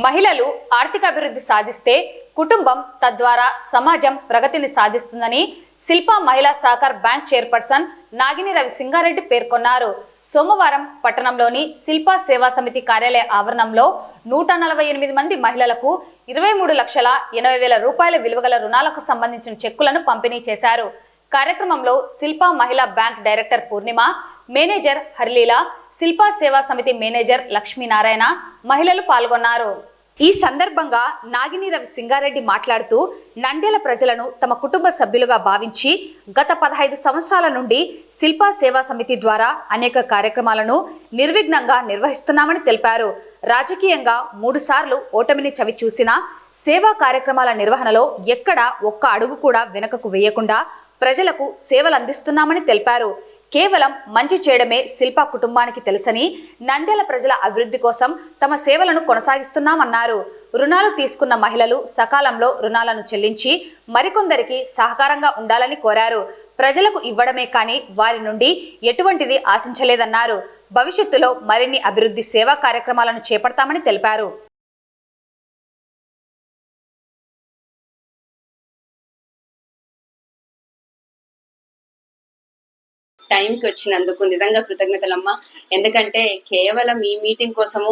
మహిళలు ఆర్థిక అభివృద్ధి సాధిస్తే కుటుంబం తద్వారా సమాజం ప్రగతిని సాధిస్తుందని శిల్ప మహిళా సహకార్ బ్యాంక్ చైర్పర్సన్ నాగిని రవి సింగారెడ్డి పేర్కొన్నారు. సోమవారం పట్టణంలోని శిల్ప సేవా సమితి కార్యాలయ ఆవరణంలో 148 మంది మహిళలకు 23,80,000 రూపాయల విలువగల రుణాలకు సంబంధించిన చెక్కులను పంపిణీ చేశారు. కార్యక్రమంలో శిల్ప మహిళా బ్యాంక్ డైరెక్టర్ పూర్ణిమ, మేనేజర్ హర్లీల, శిల్ప సేవా సమితి మేనేజర్ లక్ష్మీనారాయణ మహిళలు పాల్గొన్నారు. ఈ సందర్భంగా నాగిని రవి సింగారెడ్డి మాట్లాడుతూ, నంద్యాల ప్రజలను తమ కుటుంబ సభ్యులుగా భావించి గత 15 సంవత్సరాల నుండి శిల్ప సేవా సమితి ద్వారా అనేక కార్యక్రమాలను నిర్విఘ్నంగా నిర్వహిస్తున్నామని తెలిపారు. రాజకీయంగా 3 సార్లు ఓటమిని చవి చూసిన సేవా కార్యక్రమాల నిర్వహణలో ఎక్కడా ఒక్క అడుగు కూడా వెనుకకు వేయకుండా ప్రజలకు సేవలు అందిస్తున్నామని తెలిపారు. కేవలం మంచి చేయడమే శిల్ప కుటుంబానికి తెలుసని, నంద్యాల ప్రజల అభివృద్ధి కోసం తమ సేవలను కొనసాగిస్తున్నామన్నారు. రుణాలు తీసుకున్న మహిళలు సకాలంలో రుణాలను చెల్లించి మరికొందరికి సహకారంగా ఉండాలని కోరారు. ప్రజలకు ఇవ్వడమే కానీ వారి నుండి ఎటువంటిది ఆశించలేదన్నారు. భవిష్యత్తులో మరిన్ని అభివృద్ధి సేవా కార్యక్రమాలను చేపడతామని తెలిపారు. టైంకి వచ్చినందుకు నిజంగా కృతజ్ఞతలమ్మా. ఎందుకంటే కేవలం ఈ మీటింగ్ కోసము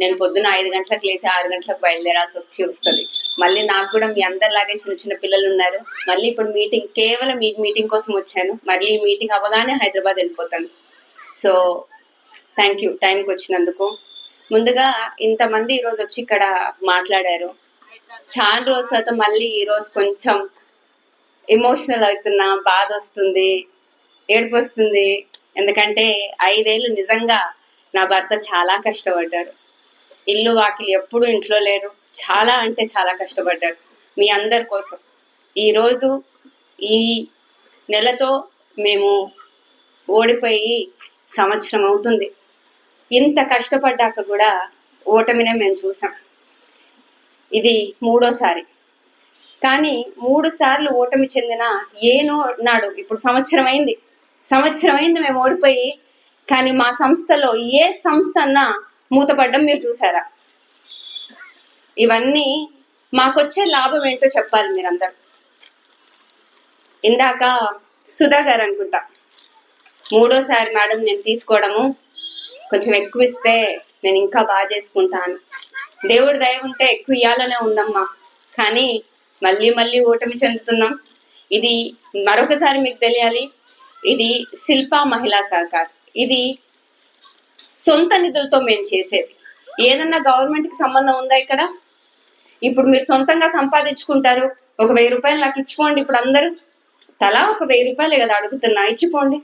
నేను పొద్దున 5 గంటలకు లేచి 6 గంటలకు బయలుదేరాల్సి వస్తుంది. మళ్ళీ నాకు కూడా మీ అందరిలాగే చిన్న చిన్న పిల్లలు ఉన్నారు. మళ్ళీ ఇప్పుడు కేవలం ఈ మీటింగ్ కోసం వచ్చాను. మళ్ళీ ఈ మీటింగ్ అవ్వగానే హైదరాబాద్ వెళ్ళిపోతాను. సో థ్యాంక్ యూ టైంకి వచ్చినందుకు. ముందుగా ఇంతమంది ఈరోజు వచ్చి ఇక్కడ మాట్లాడారు. చాలా రోజుల తర్వాత మళ్ళీ ఈరోజు కొంచెం ఎమోషనల్ అవుతున్నా, బాధ వస్తుంది, ఏడుపు వస్తుంది. ఎందుకంటే 5 ఏళ్ళు నిజంగా నా భర్త చాలా కష్టపడ్డాడు. ఇల్లు వాకిలి ఎప్పుడు ఇంట్లో లేరు. చాలా అంటే చాలా కష్టపడ్డాడు మీ అందరి కోసం. ఈరోజు ఈ నెలతో మేము ఓడిపోయి సంవత్సరం అవుతుంది. ఇంత కష్టపడ్డాక కూడా ఓటమినే మేము చూసాం. ఇది 3వసారి. కానీ 3 సార్లు ఓటమి చెందిన నాడు ఇప్పుడు సంవత్సరం అయింది మేము ఓడిపోయి. కానీ మా సంస్థలో ఏ సంస్థ అన్నా మూతపడ్డం మీరు చూసారా? ఇవన్నీ మాకొచ్చే లాభం ఏంటో చెప్పాలి మీరందరూ. ఇందాక సుధా గారు అనుకుంటా 3వసారి మేడం నేను తీసుకోవడము, కొంచెం ఎక్కువ ఇస్తే నేను ఇంకా బాగా చేసుకుంటాను. దేవుడి దయ ఉంటే ఎక్కువ ఇవ్వాలనే ఉందమ్మా. కానీ మళ్ళీ ఓటమి చెందుతున్నాం. ఇది మరొకసారి మీకు తెలియాలి, ఇది శిల్ప మహిళా సహకార్. ఇది సొంత నిధులతో మేము చేసేది. ఏదన్నా గవర్నమెంట్కి సంబంధం ఉందా ఇక్కడ? ఇప్పుడు మీరు సొంతంగా సంపాదించుకుంటారు. ఒక 1000 రూపాయలు నాకు ఇచ్చిపోండి. ఇప్పుడు అందరూ తలా ఒక 1000 రూపాయలే కదా అడుగుతున్నా, ఇచ్చిపోండి.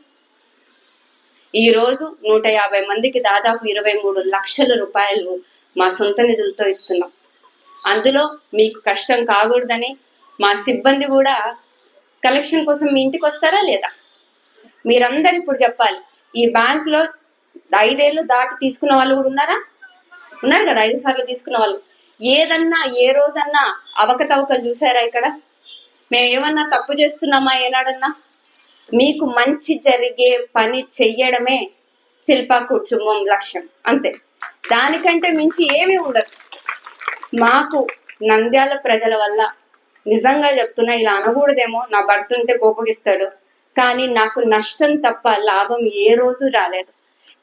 ఈరోజు 150 మందికి దాదాపు 23 లక్షల రూపాయలు మా సొంత నిధులతో ఇస్తున్నాం. అందులో మీకు కష్టం కాకూడదని మా సిబ్బంది కూడా కలెక్షన్ కోసం మీ ఇంటికి వస్తారా లేదా? మీరందరూ ఇప్పుడు చెప్పాలి. ఈ బ్యాంకులో 5 ఏళ్ళు దాటి తీసుకున్న వాళ్ళు కూడా ఉన్నారు కదా. 5 సార్లు తీసుకున్న వాళ్ళు ఏదన్నా ఏ రోజన్నా అవకతవకలు చూసారా ఇక్కడ? మేము ఏమన్నా తప్పు చేస్తున్నామా ఏనాడన్నా? మీకు మంచి జరిగే పని చెయ్యడమే శిల్ప కుటుంబం లక్ష్యం, అంతే. దానికంటే మించి ఏమీ ఉండదు. మాకు నంద్యాల ప్రజల వల్ల నిజంగా చెప్తున్నా, ఇలా అనకూడదేమో, నా భర్త ఉంటే కోపగిస్తాడు, కానీ నాకు నష్టం తప్ప లాభం ఏ రోజు రాలేదు.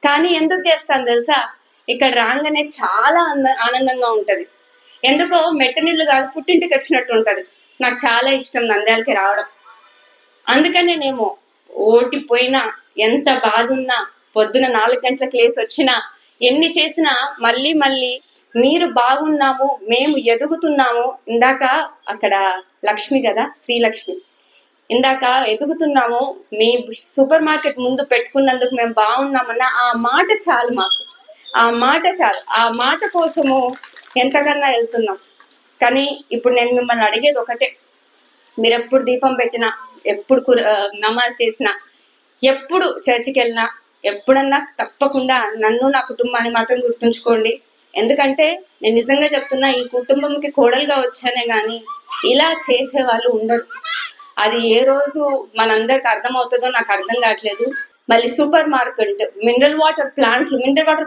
కానీ ఎందుకు చేస్తాను తెలుసా? ఇక్కడ రాగానే చాలా ఆనందంగా ఉంటది. ఎందుకో మెట్టనిల్లు కాదు, పుట్టింటికి వచ్చినట్టు ఉంటది. నాకు చాలా ఇష్టం నంద్యాలకి రావడం. అందుకనేనేమో ఓటిపోయినా, ఎంత బాధ ఉన్నా, పొద్దున 4 గంటలకు లేసి వచ్చినా, ఎన్ని చేసినా మళ్ళీ మీరు బాగున్నాము, మేము ఎదుగుతున్నాము. ఇందాక అక్కడ లక్ష్మి కదా, శ్రీలక్ష్మి, ఇందాక ఎదుగుతున్నాము, మీ సూపర్ మార్కెట్ ముందు పెట్టుకున్నందుకు మేము బాగున్నామన్న ఆ మాట చాలు మాకు. ఆ మాట చాలు. ఆ మాట కోసము ఎంతకన్నా వెళ్తున్నాం. కానీ ఇప్పుడు నేను మిమ్మల్ని అడిగేది ఒకటే, మీరు ఎప్పుడు దీపం పెట్టినా, ఎప్పుడు నమాజ్ చేసినా, ఎప్పుడు చర్చికి వెళ్ళినా, ఎప్పుడన్నా తప్పకుండా నన్ను నా కుటుంబాన్ని మాత్రం గుర్తుంచుకోండి. ఎందుకంటే నేను నిజంగా చెప్తున్నా, ఈ కుటుంబంకి కోడలుగా వచ్చానే కానీ ఇలా చేసే వాళ్ళు ఉండరు. అది ఏ రోజు మనందరికి అర్థమవుతుందో నాకు అర్థం కావట్లేదు. మళ్ళీ super market, mineral water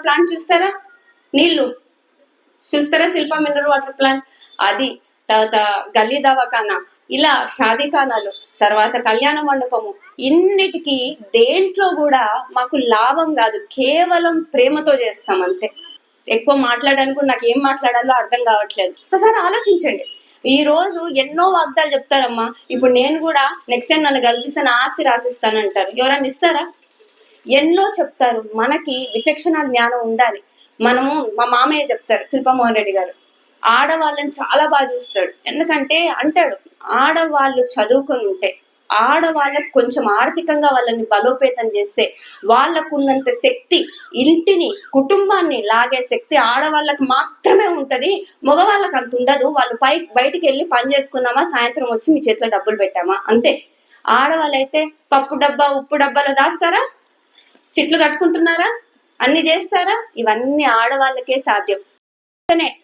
plant చూస్తారా? నీళ్లు చూస్తారా శిల్ప మినరల్ వాటర్ ప్లాంట్, అది తర్వాత గల్లీ దవాఖానా, ఇలా షాదీఖానాలు, తర్వాత కళ్యాణ మండపము, ఇన్నిటికి దేంట్లో కూడా మాకు లాభం కాదు, కేవలం ప్రేమతో చేస్తాం అంతే. ఎక్కువ మాట్లాడడానికి కూడా నాకు ఏం మాట్లాడాలో అర్థం కావట్లేదు. ఒకసారి ఆలోచించండి. ఈ రోజు ఎన్నో వాగ్దాలు చెప్తారమ్మా. ఇప్పుడు నేను కూడా నెక్స్ట్ టైం నన్ను కల్పిస్తే నా ఆస్తి రాసిస్తాను అంటారు. ఎవరన్నా ఇస్తారా? ఎన్నో చెప్తారు. మనకి విచక్షణ జ్ఞానం ఉండాలి. మనము, మా మామయ్య చెప్తారు, శిల్పమోహన్ రెడ్డి గారు, ఆడవాళ్ళని చాలా బాగా చూస్తాడు. ఎందుకంటే అంటాడు, ఆడవాళ్ళు చదువుకొని ఉంటే, ఆడవాళ్ళకి కొంచెం ఆర్థికంగా వాళ్ళని బలోపేతం చేస్తే, వాళ్ళకున్నంత శక్తి, ఇంటిని కుటుంబాన్ని లాగే శక్తి ఆడవాళ్ళకి మాత్రమే ఉంటది, మగవాళ్ళకి అంత ఉండదు. వాళ్ళు బయటికి వెళ్ళి పని చేసుకున్నామా, సాయంత్రం వచ్చి మీ చేతిలో డబ్బులు పెట్టామా, అంతే. ఆడవాళ్ళైతే పప్పు డబ్బా ఉప్పు డబ్బాలో దాస్తారా, చెట్లు కట్టుకుంటున్నారా, అన్ని చేస్తారా? ఇవన్నీ ఆడవాళ్ళకే సాధ్యం.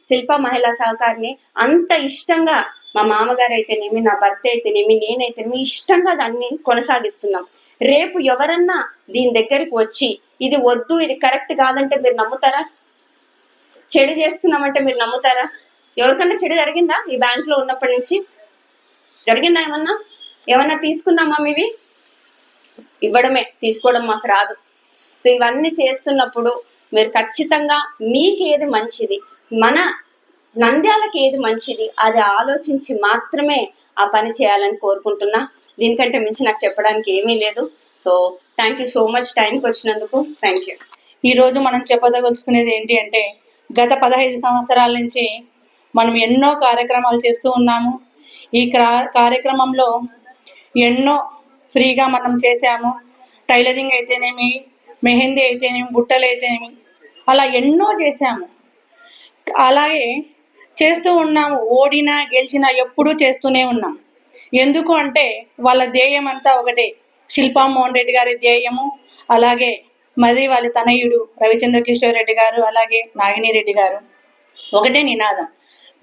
శిల్ప మహిళా సహకారిని అంత ఇష్టంగా మా మామగారు అయితేనేమి, నా భర్త అయితేనేమి, నేనైతేనేమి ఇష్టంగా దాన్ని కొనసాగిస్తున్నాం. రేపు ఎవరన్నా దీని దగ్గరికి వచ్చి ఇది వద్దు, ఇది కరెక్ట్ కాదంటే మీరు నమ్ముతారా? చెడు చేస్తున్నామంటే మీరు నమ్ముతారా? ఎవరికన్నా చెడు జరిగిందా ఈ బ్యాంక్ లో ఉన్నప్పటి నుంచి? జరిగిందా? ఏమన్నా తీసుకున్నామా? ఇవి ఇవ్వడమే, తీసుకోవడం మాకు రాదు. సో ఇవన్నీ చేస్తున్నప్పుడు మీరు ఖచ్చితంగా మీకు ఏది మంచిది, మన నంద్యాలకి ఏది మంచిది, అది ఆలోచించి మాత్రమే ఆ పని చేయాలని కోరుకుంటున్నా. దీనికంటే మించి నాకు చెప్పడానికి ఏమీ లేదు. So thank you so much టైంకి వచ్చినందుకు. Thank you. ఈరోజు మనం చెప్పదలుచుకునేది ఏంటి అంటే, గత 15 సంవత్సరాల నుంచి మనం ఎన్నో కార్యక్రమాలు చేస్తూ ఉన్నాము. ఈ కార్యక్రమంలో ఎన్నో ఫ్రీగా మనం చేశాము. టైలరింగ్ అయితేనేమి, మెహందీ అయితేనేమి, బుట్టలు అయితేనేమి, అలా ఎన్నో చేశాము. అలాగే చేస్తూ ఉన్నాము. ఓడినా గెలిచినా ఎప్పుడూ చేస్తూనే ఉన్నాం. ఎందుకు అంటే వాళ్ళ ధ్యేయం అంతా ఒకటే. శిల్పా మోహన్ రెడ్డి గారి ధ్యేయము, అలాగే మరి వాళ్ళ తనయుడు రవిచంద్ర కిషోర్ రెడ్డి గారు, అలాగే నాగిని రెడ్డి గారు ఒకటే నినాదం.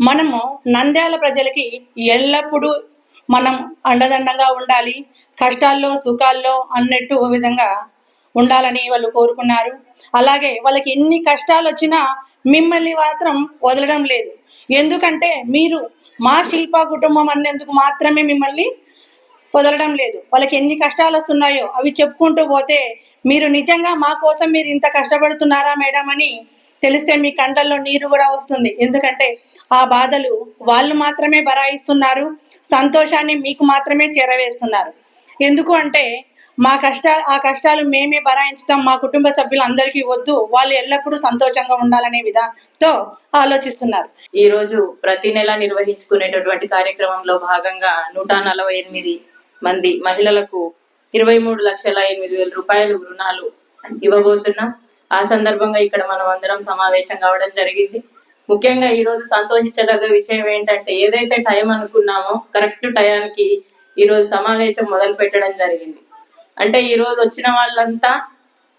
మనము నంద్యాల ప్రజలకి ఎల్లప్పుడూ మనం అండదండంగా ఉండాలి, కష్టాల్లో సుఖాల్లో అన్నట్టు ఒక విధంగా ఉండాలని వాళ్ళు కోరుకున్నారు. అలాగే వాళ్ళకి ఎన్ని కష్టాలు వచ్చినా మిమ్మల్ని మాత్రం వదలడం లేదు. ఎందుకంటే మీరు మా శిల్ప కుటుంబం అన్నందుకు మాత్రమే మిమ్మల్ని వదలడం లేదు. వాళ్ళకి ఎన్ని కష్టాలు వస్తున్నాయో అవి చెప్పుకుంటూ పోతే, మీరు నిజంగా మా కోసం మీరు ఇంత కష్టపడుతున్నారా మేడం అని తెలిస్తే మీ కంటల్లో నీరు కూడా వస్తుంది. ఎందుకంటే ఆ బాధలు వాళ్ళు మాత్రమే బరాయిస్తున్నారు, సంతోషాన్ని మీకు మాత్రమే చేరవేస్తున్నారు. ఎందుకు అంటే ఆ కష్టాలు మేమే బరాయించుతాం, మా కుటుంబ సభ్యులందరికీ వద్దు, వాళ్ళు ఎల్లప్పుడూ సంతోషంగా ఉండాలనే విధానంతో ఆలోచిస్తున్నారు. ఈ రోజు ప్రతి నెల నిర్వహించుకునేటటువంటి కార్యక్రమంలో భాగంగా 148 మంది మహిళలకు 23,08,000 రూపాయలు రుణాలు ఇవ్వబోతున్నాం. ఆ సందర్భంగా ఇక్కడ మనం అందరం సమావేశం కావడం జరిగింది. ముఖ్యంగా ఈ రోజు సంతోషించదగ్గ విషయం ఏంటంటే, ఏదైతే టైం అనుకున్నామో కరెక్ట్ టైంకి ఈ రోజు సమావేశం మొదలు పెట్టడం జరిగింది. అంటే ఈ రోజు వచ్చిన వాళ్ళంతా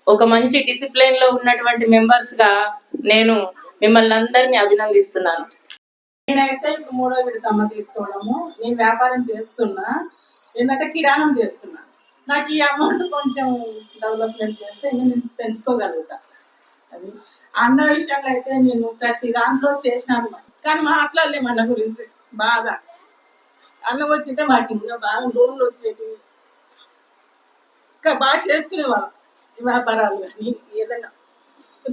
ఒక మంచి డిసిప్లిన్ లో ఉన్నటువంటి మెంబర్స్ గా నేను మిమ్మల్ని అందరినీ అభినందిస్తున్నాను. నేనైతే ఇప్పుడు 3వ విడతమ్మ తీసుకోవడము. నేను వ్యాపారం చేస్తున్నా, ఏంటంటే కిరాణం చేస్తున్నా. నాకు ఈ అమౌంట్ కొంచెం డెవలప్మెంట్ చేస్తే నేను పెంచుకోగలుగుతా. అది అన్న విషయంలో అయితే నేను ప్రతి దాంట్లో చేసినాను, కానీ మాట్లాడలేము అన్న గురించి బాగా. అన్న వచ్చింటే మాకు ఇంకా బాగా లోన్లు వచ్చేవి, ఇంకా బాగా చేసుకునేవాళ్ళం ఈ వ్యాపారాలు. కానీ ఏదైనా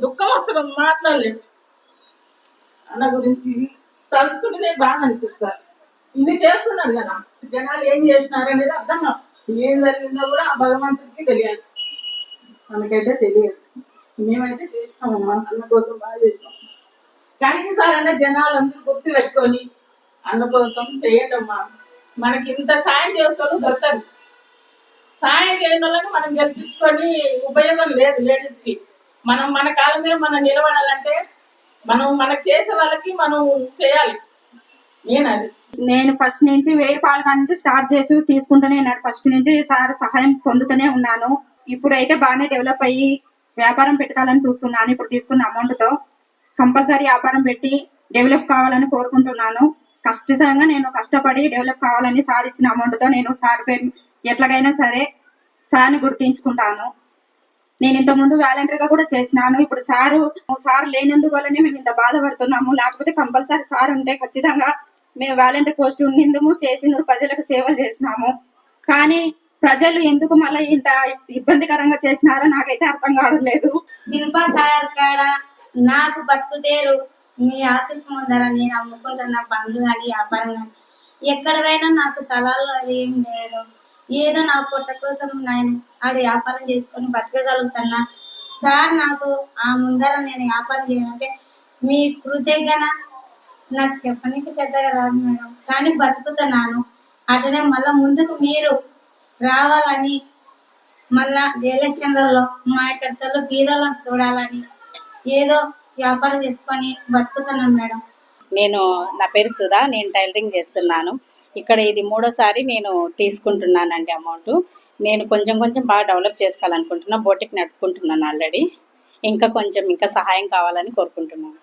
దుఃఖం వస్తుంది, మాట్లాడలేము. అన్న గురించి తలుచుకుంటేనే బాగా అనిపిస్తారు. ఇన్ని చేస్తున్నారు కదా, జనాలు ఏం చేస్తున్నారు అనేది అర్థం కాదు. ఏం జరిగిందో కూడా ఆ భగవంతుడికి తెలియాలి, మనకైతే తెలియదు. మేమైతే చేస్తామమ్మా, అన్న కోసం బాగా చేస్తాం. కానీ ఈసారి అంటే జనాలు అందరూ గుర్తు పెట్టుకొని అన్న కోసం చేయటమ్మా. మనకి ఇంత సాయం చేస్తారో దొరకదు. సాయం చేయని వాళ్ళని మనం గెలిపించుకొని ఉపయోగం లేదు. లేడీస్ కి మనం మన కాళ్ళ మీద మనం నిలబడాలంటే మనం మనకు చేసే వాళ్ళకి మనం చేయాలి. నేను ఫస్ట్ నుంచి 1000 రూపాయల నుంచి స్టార్ట్ చేసి తీసుకుంటూనే ఉన్నాను. ఫస్ట్ నుంచి సార్ సహాయం పొందుతూనే ఉన్నాను. ఇప్పుడైతే బాగానే డెవలప్ అయ్యి వ్యాపారం పెట్టాలని చూస్తున్నాను. ఇప్పుడు తీసుకున్న అమౌంట్ తో కంపల్సరీ వ్యాపారం పెట్టి డెవలప్ కావాలని కోరుకుంటున్నాను. ఖచ్చితంగా నేను కష్టపడి డెవలప్ కావాలని సార్ ఇచ్చిన అమౌంట్ తో నేను సార్ పేరు ఎట్లాగైనా సరే సార్ని గుర్తించుకుంటాను. నేను ఇంత ముందు వాలంటీర్గా కూడా చేసినాను. ఇప్పుడు సార్ లేనందువల్లనే మేము ఇంత బాధపడుతున్నాము. లేకపోతే కంపల్సరీ సార్ ఉంటే ఖచ్చితంగా మేము వాలంటీర్ పోస్ట్ ఉండిందుము, చేసిన ప్రజలకు సేవలు చేసినాము. కానీ ప్రజలు ఎందుకు మళ్ళీ ఇంత ఇబ్బందికరంగా చేసినారో నాకైతే అర్థం కావట్లేదు. శిల్పా సాగర్ కాడ నాకు బతుకుదేరు మీ ఆఫీస్ ముందర నేను అమ్ముకుంటున్న పనులు కానీ వ్యాపారం కానీ ఎక్కడ పోయినా నాకు స్థలాలు అవి ఏం లేదు. ఏదో నా పొట్ట కోసం నేను ఆడ వ్యాపారం చేసుకొని బతకగలుగుతున్నా. సార్ నాకు ఆ ముందర నేను వ్యాపారం చేయాలంటే మీ కృతజ్ఞత నాకు చెప్పడానికి పెద్దగా రాదు మేడం, కానీ బతుకుతున్నాను. అట్లనే మళ్ళీ ముందుకు మీరు రావాలని, మళ్ళా ఎలక్షన్లలో మా ఇక్కడతో బీదలను చూడాలని ఏదో వ్యాపారం చేసుకొని బతుకుతున్నాం మేడం. నా పేరు సుధా, నేను టైలరింగ్ చేస్తున్నాను. ఇక్కడ ఇది 3వ సారి నేను తీసుకుంటున్నానండి అమౌంట్. నేను కొంచెం బాగా డెవలప్ చేసుకోవాలనుకుంటున్నా. బోటిక్ నడుపుకుంటున్నాను ఆల్రెడీ. ఇంకా సహాయం కావాలని కోరుకుంటున్నాను.